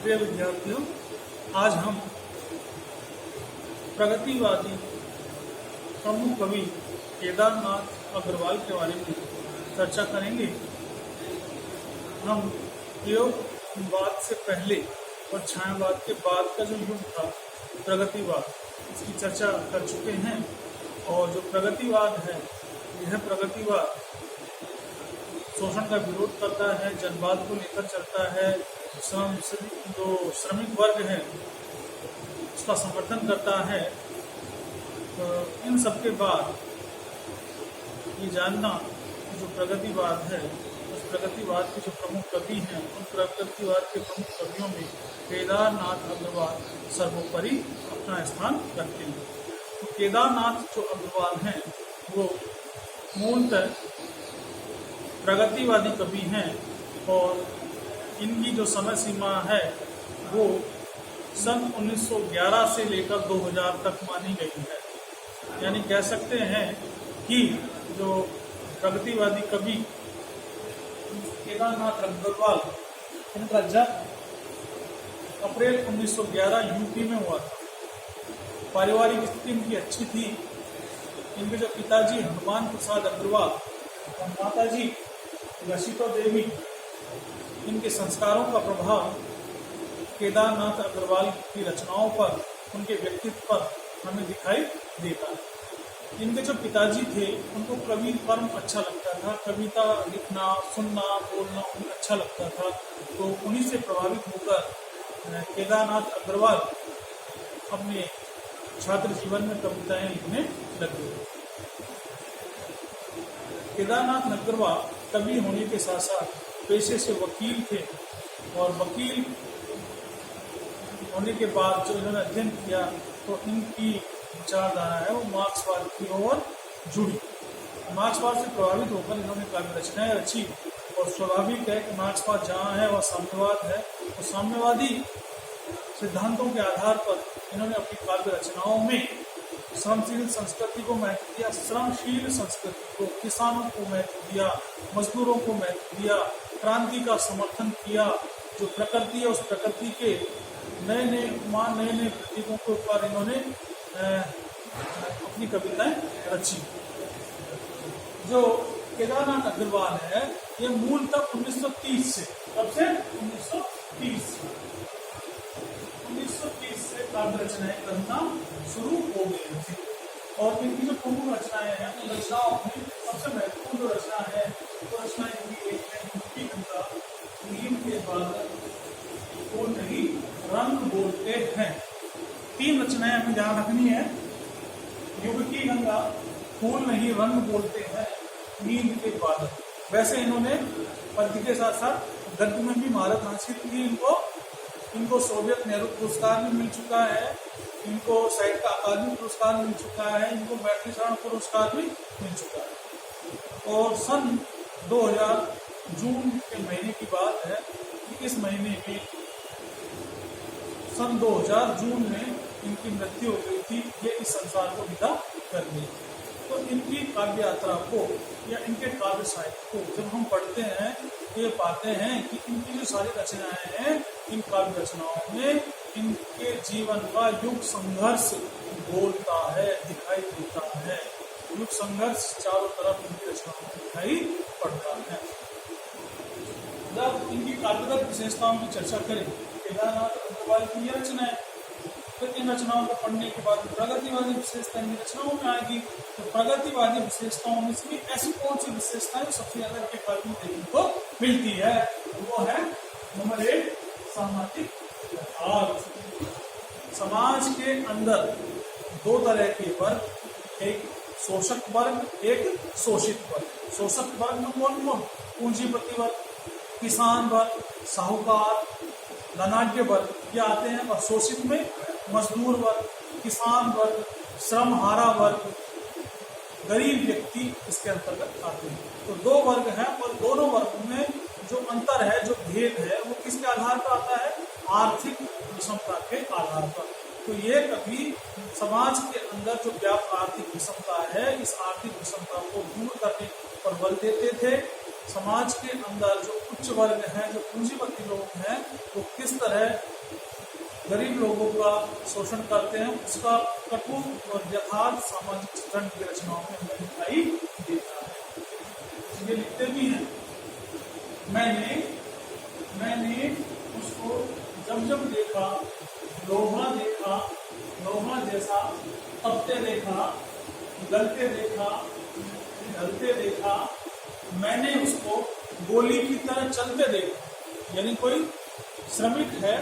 प्रिय विद्यार्थियों, आज हम प्रगतिवादी प्रमुख कवि केदारनाथ अग्रवाल के बारे में चर्चा करेंगे। हम प्रयोगवाद से पहले और छायावाद के बाद का जो युग था प्रगतिवाद, इसकी चर्चा कर चुके हैं। और जो प्रगतिवाद है, यह प्रगतिवाद शोषण का विरोध करता है, जनवाद को लेकर चलता है, जो श्रमिक वर्ग है उसका समर्थन करता है। तो इन सब के बाद ये जानना कि जो प्रगतिवाद है, उस प्रगतिवाद के जो प्रमुख कवि हैं, उन प्रगतिवाद के प्रमुख कवियों में केदारनाथ अग्रवाल सर्वोपरि अपना स्थान रखते हैं। तो केदारनाथ जो अग्रवाल हैं वो मूलतः प्रगतिवादी कवि हैं और इनकी जो समय सीमा है वो सन 1911 से लेकर 2000 तक मानी गई है। यानी कह सकते हैं कि जो प्रगतिवादी कवि केदारनाथ अग्रवाल, इनका जन्म अप्रैल 1911 यूपी में हुआ था। पारिवारिक स्थिति इनकी अच्छी थी। इनके जो पिताजी हनुमान प्रसाद अग्रवाल और माताजी लसिता देवी, इनके संस्कारों का प्रभाव केदारनाथ अग्रवाल की रचनाओं पर, उनके व्यक्तित्व पर हमें दिखाई देता है। इनके जो पिताजी थे उनको कवि कर्म अच्छा लगता था, कविता लिखना, सुनना, बोलना उन्हें अच्छा लगता था। तो उन्हीं से प्रभावित होकर केदारनाथ अग्रवाल अपने छात्र जीवन में कविताएं लिखने लगे। केदारनाथ अग्रवाल कवि होने के साथ साथ पेशे से वकील थे और वकील होने के बाद जो इन्होंने अध्ययन किया तो इनकी विचारधारा है वो मार्क्सवाद की ओर जुड़ी। मार्क्सवाद से प्रभावित होकर इन्होंने काव्य रचनाएं रची और स्वाभाविक है कि मार्क्सवाद जहाँ है वह साम्यवाद है। तो साम्यवादी सिद्धांतों के आधार पर इन्होंने अपनी काव्य रचनाओं में श्रमशील संस्कृति को महत्व दिया, श्रमशील संस्कृति को, किसानों को महत्व दिया, मजदूरों को महत्व दिया, क्रांति का समर्थन किया। जो प्रकृति है उस प्रकृति के नए नए प्रतीकों के ऊपर इन्होंने अपनी कविताएं रची। जो केदारनाथ अग्रवाल है ये मूलतः 1930 से, कब से 1930 से काव्य रचनाएं करना शुरू हो गई थी। और इनकी जो प्रमुख रचनाएं हैं उन रचनाओं में सबसे महत्वपूर्ण जो रचना है वो रचना इनकी एक है युवती गंगा, नीम के बादल, वो नहीं रंग बोलते हैं। 3 रचनाएं हमें ध्यान रखनी है। युवती गंगा, फूल नहीं रंग बोलते हैं, नींद के बादल। वैसे इन्होंने पद्य के साथ साथ गद्य में भी महारत हासिल की। इनको सोवियत नेहरू पुरस्कार भी मिल चुका है, इनको साहित्य का अकादमी पुरस्कार मिल चुका है, इनको मैथिली शरण पुरस्कार भी मिल चुका है। और सन 2000 जून के महीने की बात है कि इस महीने में सन 2000 जून में इनकी मृत्यु हो गई थी। ये इस संसार को विदा कर गई। तो इनकी काव्य यात्रा को या इनके काव्य साहित्य को जब हम पढ़ते हैं तो ये पाते हैं कि इनकी जो सारी रचनाएं हैं, इन काव्य रचनाओं में इनके जीवन का युग संघर्ष बोलता है, दिखाई देता है। युग संघर्ष चारों तरफ इनकी रचनाओं में दिखाई पड़ता है। जब इनकी काव्यगत विशेषताओं की चर्चा करें, केदारनाथ अग्रवाल की ये रचनाएं, फिर इन रचनाओं को पढ़ने के बाद प्रगतिवादी विशेषता इन रचनाओं में आएगी। तो प्रगतिवादी विशेषताओं में से ऐसी कौन सी विशेषताएं सबसे ज्यादा इनके काव्य में देखने को मिलती है? वो है नंबर 1 सामाजिक यथार्थ। समाज के अंदर 2 तरह के वर्ग, एक शोषक वर्ग, एक शोषित वर्ग। शोषक वर्ग में कौन? पूंजीपति वर्ग, किसान वर्ग, साहूकार, धनाढ्य वर्ग ये आते हैं। और शोषित में मजदूर वर्ग, किसान वर्ग, श्रमहारा वर्ग, गरीब व्यक्ति इसके अंतर्गत आते हैं। तो 2 वर्ग हैं और दोनों वर्गों में जो अंतर है, जो भेद है, वो किसके आधार पर आता है? आर्थिक विषमता के आधार पर। तो ये कभी समाज के अंदर जो व्याप्त आर्थिक विषमता है, इस आर्थिक विषमता को दूर करने पर बल देते थे समाज के अंदर जो उच्च वर्ग है, जो पूंजीपति लोग हैं, वो किस तरह गरीब लोगों का शोषण करते हैं, उसका कठोर और यथार्थ सामाजिक चित्रण की रचनाओं में हमें दिखाई देता है। ये लिखते भी हैं, मैंने उसको जब देखा, लोहा जैसा तपते देखा, गलते देखा, ढलते देखा, मैंने उसको गोली की तरह चलते देखा। यानी कोई श्रमिक है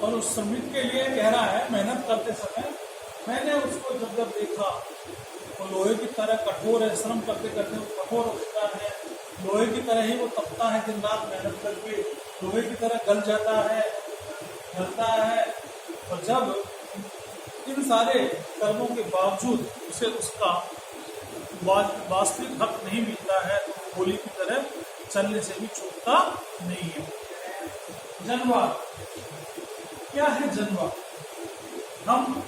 और उस श्रमिक के लिए कह रहा है, मेहनत करते समय मैंने उसको जब देखा, वो लोहे की तरह कठोर है, श्रम करते करते वो कठोर हो चुका है, लोहे की तरह ही वो तपता है, दिन रात मेहनत करके लोहे की तरह गल जाता है, ढलता है। और जब इन सारे कर्मों के बावजूद उसे उसका वास्तविक हक नहीं मिलता है, तो वो गोली की तरह चलने से भी चूकता नहीं है। जनवाद क्या है? जनवाद, हम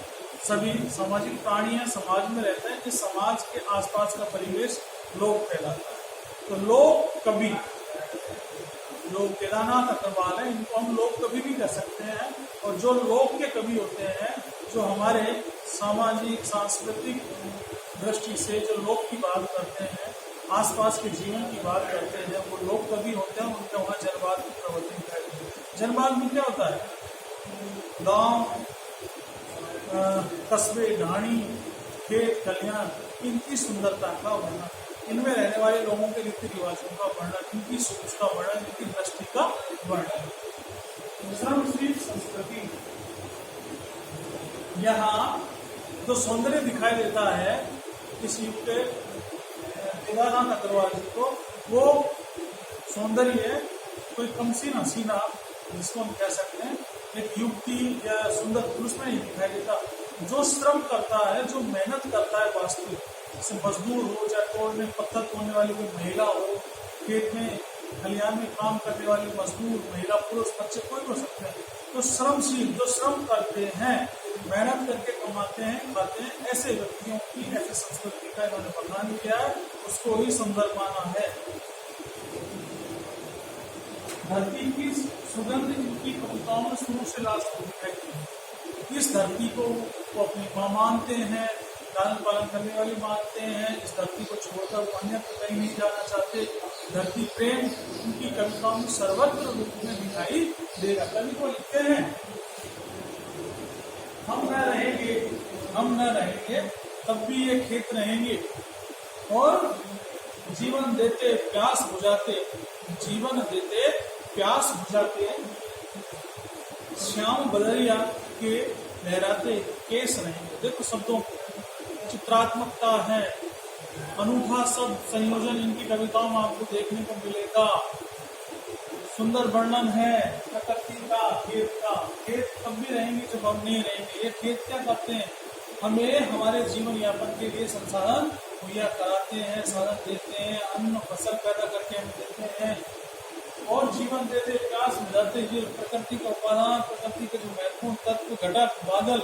सभी सामाजिक प्राणी हैं, समाज में रहते हैं। इस समाज के आसपास का परिवेश लोक कहलाता है। तो लोक कवि, लोग केदारनाथ अग्रवाल है, इनको हम लोक कवि भी कह सकते हैं। और जो लोक के कवि होते हैं, जो हमारे सामाजिक सांस्कृतिक दृष्टि से जो लोक की बात करते हैं, आसपास के जीवन की बात करते हैं, वो लोक कवि होते हैं। उनके वहाँ जनवाद की प्रवृत्ति दिखाई देती है। जनवाद में क्या होता है? गांव, कस्बे, ढाणी, खेत, खलियान, इनकी सुंदरता का वर्णन, इनमें रहने वाले लोगों के रीति रिवाजों का वर्णन, इनकी सोच का वर्णन, इनकी दृष्टि का वर्णन। श्रमशील संस्कृति, यहाँ जो सौंदर्य दिखाई देता है इस युग के केदारनाथ अग्रवाल जी को, वो सौंदर्य कोई कम सीना जिसको हम कह सकते हैं एक युवती या सुंदर पुरुष में नहीं दिखाई देता। जो श्रम करता है, जो मेहनत करता है वास्तविक, जैसे मजदूर हो, चाहे तोड़ने पत्थर तोड़ने वाली कोई महिला हो, खेत में खलिहान में काम करने वाली मजदूर, महिला, पुरुष, बच्चे कोई हो सकते हैं। तो श्रमशील, जो श्रम करते हैं, मेहनत करके कमाते हैं, खाते हैं, ऐसे व्यक्तियों की, ऐसे संस्कृति का इन्होंने वर्णन किया है, उसको ही सुंदर माना है। धरती की सुगंध इनकी कविताओं में शुरू से लास्ट तक दिखाई देती। इस धरती को वो अपनी मां मानते हैं, लालन पालन करने वाली मानते हैं। इस धरती को छोड़कर वो अन्य कहीं नहीं जाना चाहते। धरती प्रेम उनकी कविताओं में सर्वत्र रूप में दिखाई देगा। कवि को लिखते हैं, हम न रहेंगे तब भी ये खेत रहेंगे, और जीवन देते प्यास बुझाते, श्याम बदरिया के लहराते केस रहेंगे। देखो शब्दों चित्रात्मकता है, अनूठा शब्द संयोजन इनकी कविताओं में आपको देखने को मिलेगा। सुंदर वर्णन है प्रकृति का, खेत तब भी रहेंगे जब हम नहीं रहेंगे। ये खेत क्या करते हैं? हमें हमारे जीवन यापन के लिए संसाधन मुहैया कराते हैं, साधन देते हैं, अन्न फसल पैदा करके हम देते हैं, और जीवन देते, प्यास बुझाते हुए प्रकृति का उपादान, प्रकृति के जो महत्वपूर्ण तत्व, घटक, बादल,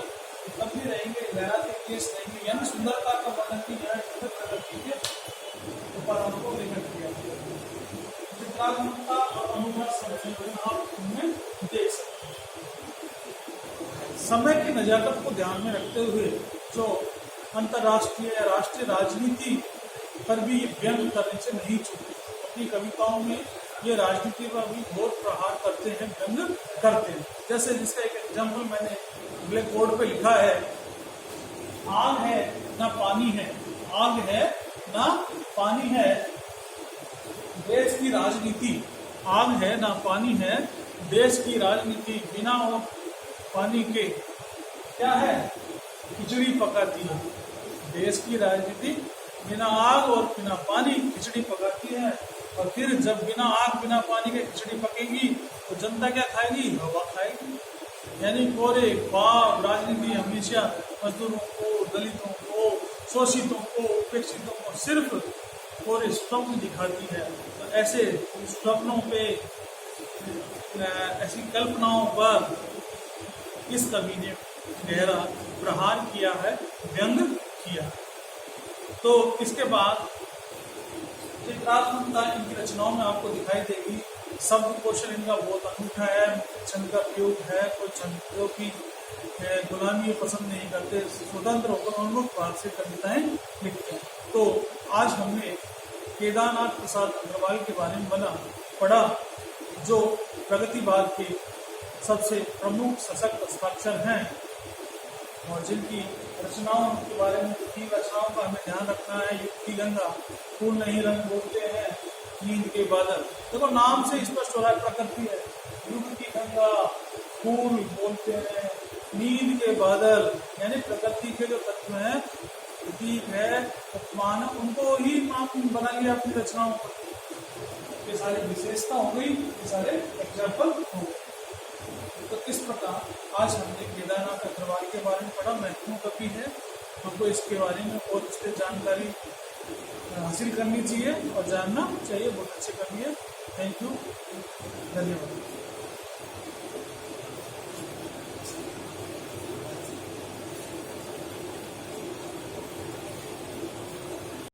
तब भी रहेंगे, लहराते केस रहेंगे। यानी सुंदरता का वर्णन की यहाँ प्रकृति के उपादानों को लेकर किया गया। चित्रात्मकता और अनुभव संयोजन आप उनमें देख सकते हैं। समय की नजाकत को ध्यान में रखते हुए जो अंतर्राष्ट्रीय या राष्ट्रीय राजनीति पर भी व्यंग करने से नहीं चूकते। अपनी कविताओं में ये राजनीति पर भी बहुत प्रहार करते हैं, व्यंग करते हैं। जैसे जिसका एक एग्जाम्पल मैंने ब्लैक बोर्ड पे लिखा है, आग है ना पानी है, आग है ना पानी है, देश की राजनीति, आग है ना पानी है, देश की राजनीति बिना और पानी के क्या है? खिचड़ी पकाती है। देश की राजनीति बिना आग और बिना पानी खिचड़ी पकाती है। और फिर जब बिना आग बिना पानी के खिचड़ी पकेगी तो जनता क्या खाएगी? हवा खाएगी। यानी कोरे पाप राजनीति हमेशा मजदूरों को, दलितों को, शोषितों को, उपेक्षितों को सिर्फ कोरे स्वप्न दिखाती है। तो ऐसे स्वप्नों पे, ऐसी कल्पनाओं पर इस कवि ने गहरा प्रहार किया है, व्यंग किया। तो इसके बाद चित्रात्मकता इनकी रचनाओं में आपको दिखाई देगी। शब्द कौशल इनका बहुत अनूठा है। छंद का प्रयोग है, कोई छंदों की गुलामी पसंद नहीं करते, स्वतंत्र होकर उन्मुख भाव से कविताएं लिखते हैं। तो आज हमने केदारनाथ प्रसाद अग्रवाल के बारे में पढ़ा, जो प्रगतिवाद के सबसे प्रमुख सशक्त हस्ताक्षर हैं और जिनकी रचनाओं के बारे में लिखी रचनाओं का हमें ध्यान रखना है। युग की गंगा, फूल नहीं रंग बोलते हैं, नींद के बादल। देखो नाम से स्पष्ट हो रहा है प्रकृति है। युग की गंगा, फूल बोलते हैं, नींद के बादल, यानी प्रकृति के जो तत्व हैं, प्रतीक है, उपमान, उनको ही नाम बना लिया अपनी रचनाओं पर। ये सारी विशेषता हो गई, ये सारे एग्जाम्पल हो गए। तो इस प्रकार आज हमने केदारनाथ अग्रवाल के बारे में पढ़ा। महत्वपूर्ण कवि है, हमको इसके बारे में और इससे जानकारी हासिल करनी चाहिए और जानना चाहिए। बहुत अच्छे कवि है। थैंक यू, धन्यवाद।